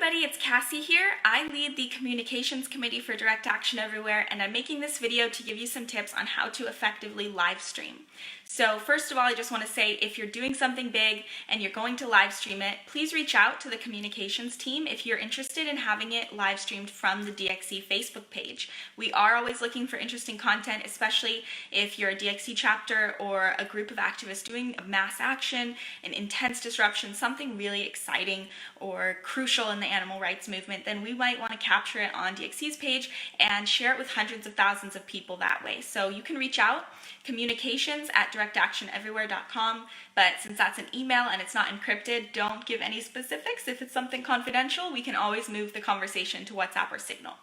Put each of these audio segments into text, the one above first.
everybody, it's Cassie here. I lead the Communications Committee for Direct Action Everywhere, and I'm making this video to give you some tips on how to effectively live stream. So first of all, I just want to say if you're doing something big and you're going to live stream it, please reach out to the communications team if you're interested in having it live streamed from the DXE Facebook page. We are always looking for interesting content, especially if you're a DXE chapter or a group of activists doing a mass action, an intense disruption, something really exciting or crucial in the animal rights movement, then we might want to capture it on DXE's page and share it with hundreds of thousands of people that way. So you can reach out, communications@directactioneverywhere.com, but since that's an email and it's not encrypted, don't give any specifics. If it's something confidential, we can always move the conversation to WhatsApp or Signal.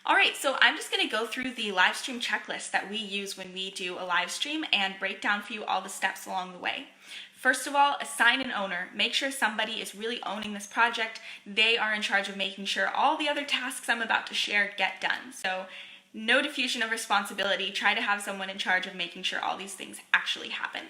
All right, so I'm just going to go through the live stream checklist that we use when we do a live stream and break down for you all the steps along the way. First of all, assign an owner. Make sure somebody is really owning this project. They are in charge of making sure all the other tasks I'm about to share get done. So no diffusion of responsibility. Try to have someone in charge of making sure all these things actually happen.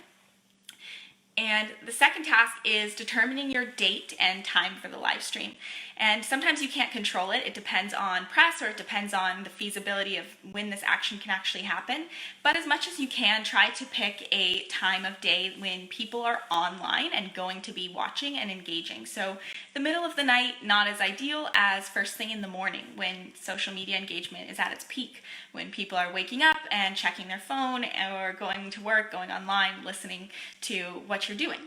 And the second task is determining your date and time for the live stream. And sometimes you can't control it. It depends on press or it depends on the feasibility of when this action can actually happen. But as much as you can, try to pick a time of day when people are online and going to be watching and engaging. So the middle of the night, not as ideal as first thing in the morning when social media engagement is at its peak, when people are waking up and checking their phone or going to work, going online, listening to what you're doing.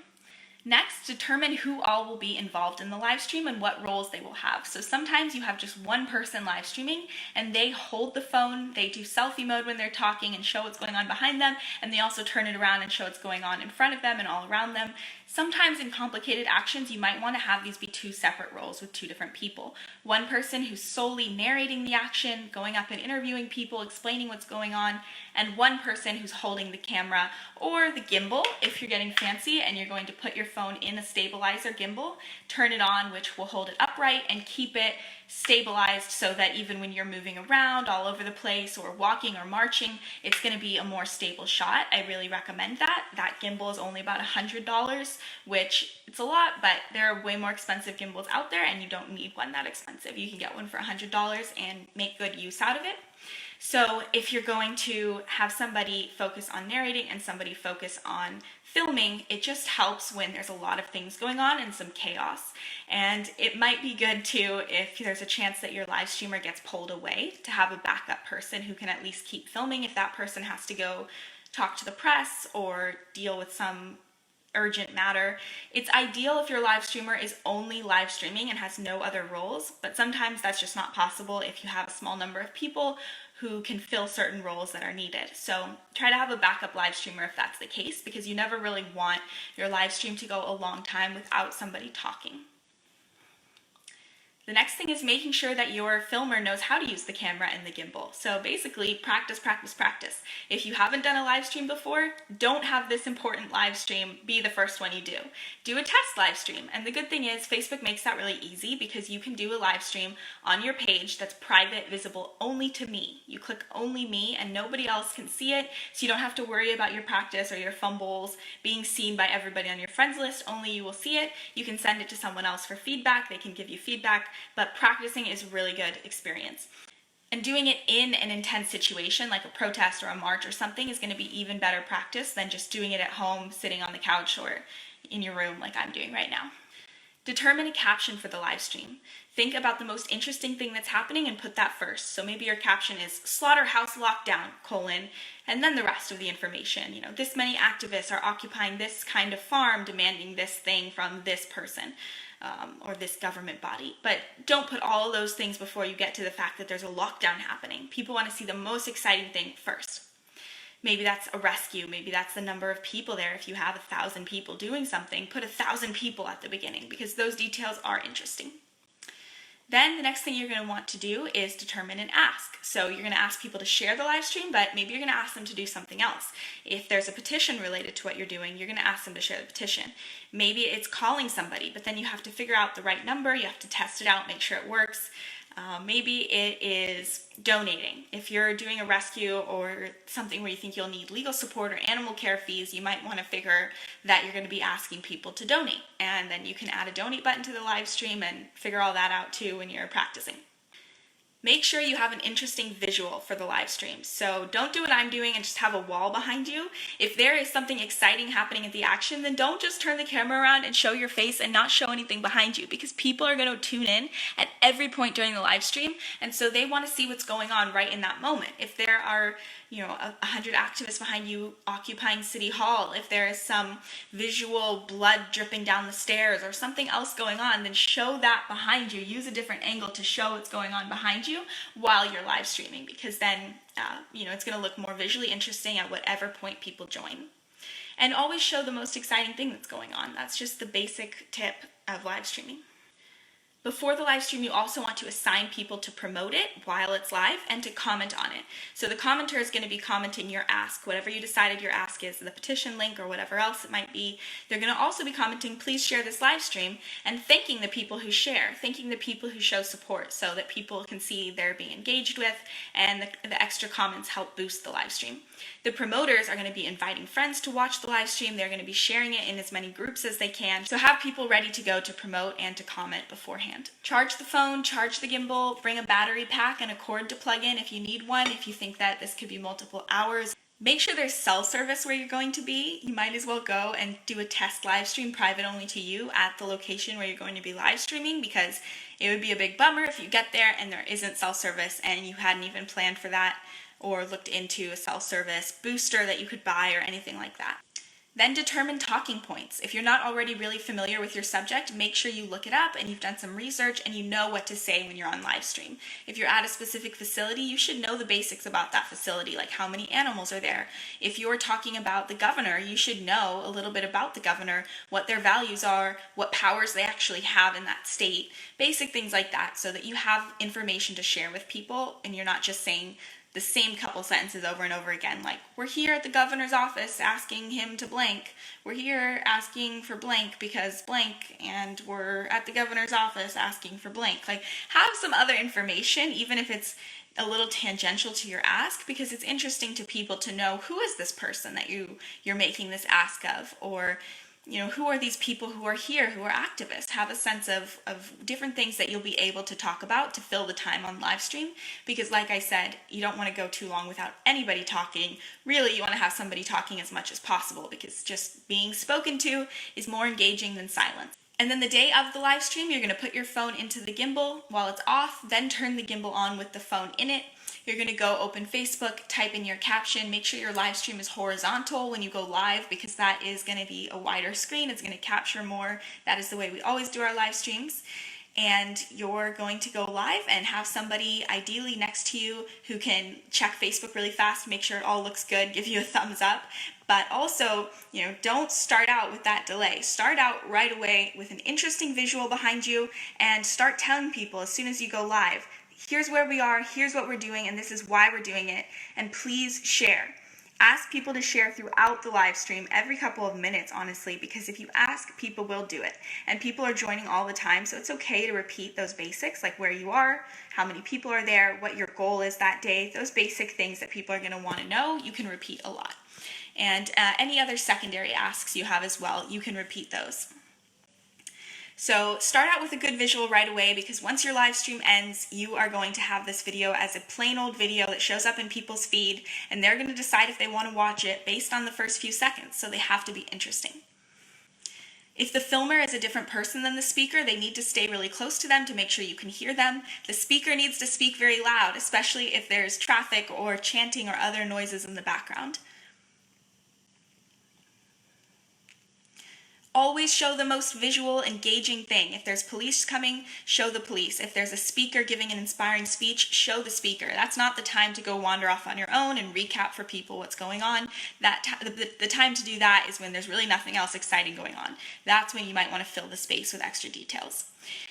Next, determine who all will be involved in the live stream and what roles they will have. So sometimes you have just one person live streaming and they hold the phone, they do selfie mode when they're talking and show what's going on behind them, and they also turn it around and show what's going on in front of them and all around them. Sometimes in complicated actions, you might want to have these be two separate roles with two different people. One person who's solely narrating the action, going up and interviewing people, explaining what's going on, and one person who's holding the camera or the gimbal if you're getting fancy and you're going to put your phone in a stabilizer gimbal, turn it on, which will hold it upright and keep it stabilized so that even when you're moving around all over the place or walking or marching, it's going to be a more stable shot. I really recommend that. That gimbal is only about $100, which it's a lot, but there are way more expensive gimbals out there and you don't need one that expensive. You can get one for $100 and make good use out of it. So if you're going to have somebody focus on narrating and somebody focus on filming, it just helps when there's a lot of things going on and some chaos. And it might be good too if there's a chance that your live streamer gets pulled away to have a backup person who can at least keep filming if that person has to go talk to the press or deal with some urgent matter. It's ideal if your live streamer is only live streaming and has no other roles, but sometimes that's just not possible if you have a small number of people who can fill certain roles that are needed. So try to have a backup live streamer if that's the case, because you never really want your live stream to go a long time without somebody talking. The next thing is making sure that your filmer knows how to use the camera and the gimbal. So basically, practice, practice, practice. If you haven't done a live stream before, don't have this important live stream be the first one you do. Do a test live stream. And the good thing is Facebook makes that really easy because you can do a live stream on your page that's private, visible only to me. You click only me and nobody else can see it, so you don't have to worry about your practice or your fumbles being seen by everybody on your friends list. Only you will see it. You can send it to someone else for feedback. They can give you feedback. But practicing is a really good experience. And doing it in an intense situation like a protest or a march or something is going to be even better practice than just doing it at home, sitting on the couch or in your room like I'm doing right now. Determine a caption for the live stream. Think about the most interesting thing that's happening and put that first. So maybe your caption is slaughterhouse lockdown, and then the rest of the information. This many activists are occupying this kind of farm demanding this thing from this person. Or this government body. But don't put all of those things before you get to the fact that there's a lockdown happening. People want to see the most exciting thing first. Maybe that's a rescue. Maybe that's the number of people there. If you have 1,000 people doing something, put 1,000 people at the beginning because those details are interesting. Then the next thing you're going to want to do is determine an ask. So you're going to ask people to share the live stream, but maybe you're going to ask them to do something else. If there's a petition related to what you're doing, you're going to ask them to share the petition. Maybe it's calling somebody, but then you have to figure out the right number. You have to test it out, make sure it works. Maybe it is donating. If you're doing a rescue or something where you think you'll need legal support or animal care fees, you might want to figure that you're going to be asking people to donate. And then you can add a donate button to the live stream and figure all that out too when you're practicing. Make sure you have an interesting visual for the live stream. So don't do what I'm doing and just have a wall behind you. If there is something exciting happening at the action, then don't just turn the camera around and show your face and not show anything behind you, because people are going to tune in at every point during the live stream, and so they want to see what's going on right in that moment. If there are 100 activists behind you occupying City Hall, if there is some visual blood dripping down the stairs or something else going on, then show that behind you. Use a different angle to show what's going on behind you while you're live streaming, because then it's going to look more visually interesting at whatever point people join. And always show the most exciting thing that's going on. That's just the basic tip of live streaming. Before the live stream, you also want to assign people to promote it while it's live and to comment on it. So the commenter is going to be commenting your ask, whatever you decided your ask is, the petition link or whatever else it might be. They're going to also be commenting, please share this live stream, and thanking the people who share, thanking the people who show support so that people can see they're being engaged with, and the extra comments help boost the live stream. The promoters are going to be inviting friends to watch the live stream. They're going to be sharing it in as many groups as they can. So have people ready to go to promote and to comment beforehand. Charge the phone, charge the gimbal, bring a battery pack and a cord to plug in if you need one, if you think that this could be multiple hours. Make sure there's cell service where you're going to be. You might as well go and do a test live stream private only to you at the location where you're going to be live streaming, because it would be a big bummer if you get there and there isn't cell service and you hadn't even planned for that or looked into a cell service booster that you could buy or anything like that. Then determine talking points. If you're not already really familiar with your subject, make sure you look it up and you've done some research and you know what to say when you're on live stream. If you're at a specific facility, you should know the basics about that facility, like how many animals are there. If you're talking about the governor, you should know a little bit about the governor, what their values are, what powers they actually have in that state, basic things like that, so that you have information to share with people and you're not just saying the same couple sentences over and over again, like, we're here at the governor's office asking him to blank, we're here asking for blank because blank, and we're at the governor's office asking for blank. Like, have some other information, even if it's a little tangential to your ask, because it's interesting to people to know, who is this person that you're making this ask of, or who are these people who are here, who are activists? Have a sense of different things that you'll be able to talk about to fill the time on live stream, because like I said, you don't want to go too long without anybody talking. Really, you want to have somebody talking as much as possible, because just being spoken to is more engaging than silence. And then the day of the live stream, you're going to put your phone into the gimbal while it's off, then turn the gimbal on with the phone in it. You're going to go open Facebook, type in your caption, make sure your live stream is horizontal when you go live, because that is going to be a wider screen. It's going to capture more. That is the way we always do our live streams. And you're going to go live and have somebody ideally next to you who can check Facebook really fast, make sure it all looks good, give you a thumbs up. But also, don't start out with that delay. Start out right away with an interesting visual behind you and start telling people as soon as you go live, here's where we are, here's what we're doing, and this is why we're doing it, and please share. Ask people to share throughout the live stream, every couple of minutes, honestly, because if you ask, people will do it. And people are joining all the time, so it's okay to repeat those basics, like where you are, how many people are there, what your goal is that day. Those basic things that people are going to want to know, you can repeat a lot. And any other secondary asks you have as well, you can repeat those. So start out with a good visual right away, because once your live stream ends, you are going to have this video as a plain old video that shows up in people's feed, and they're going to decide if they want to watch it based on the first few seconds, so they have to be interesting. If the filmer is a different person than the speaker, they need to stay really close to them to make sure you can hear them. The speaker needs to speak very loud, especially if there's traffic or chanting or other noises in the background. Always show the most visual, engaging thing. If there's police coming, show the police. If there's a speaker giving an inspiring speech, show the speaker. That's not the time to go wander off on your own and recap for people what's going on. The time to do that is when there's really nothing else exciting going on. That's when you might want to fill the space with extra details.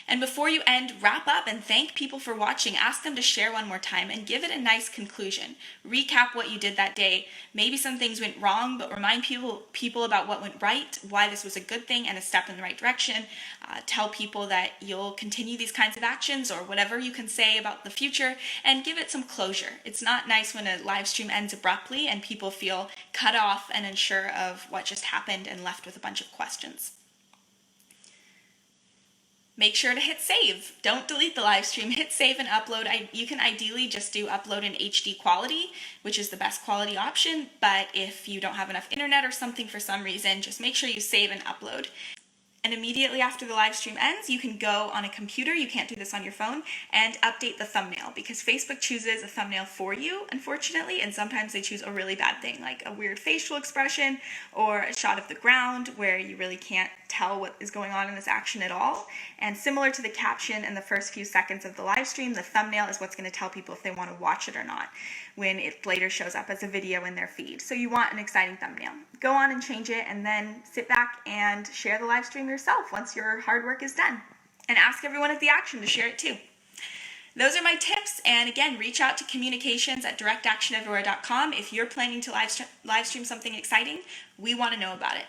And before you end, wrap up and thank people for watching. Ask them to share one more time and give it a nice conclusion. Recap what you did that day. Maybe some things went wrong, but remind people about what went right, why this was a good thing and a step in the right direction. Tell people that you'll continue these kinds of actions or whatever you can say about the future, and give it some closure. It's not nice when a live stream ends abruptly and people feel cut off and unsure of what just happened and left with a bunch of questions. Make sure to hit save. Don't delete the live stream. Hit save and upload. You can ideally just do upload in HD quality, which is the best quality option, but if you don't have enough internet or something for some reason, just make sure you save and upload. And immediately after the live stream ends, you can go on a computer, you can't do this on your phone, and update the thumbnail, because Facebook chooses a thumbnail for you, unfortunately, and sometimes they choose a really bad thing, like a weird facial expression or a shot of the ground where you really can't tell what is going on in this action at all. And similar to the caption in the first few seconds of the live stream, the thumbnail is what's going to tell people if they want to watch it or not when it later shows up as a video in their feed. So you want an exciting thumbnail. Go on and change it, and then sit back and share the live stream yourself once your hard work is done. And ask everyone at the action to share it too. Those are my tips, and again, reach out to communications@directactioneverywhere.com if you're planning to live stream something exciting. We want to know about it.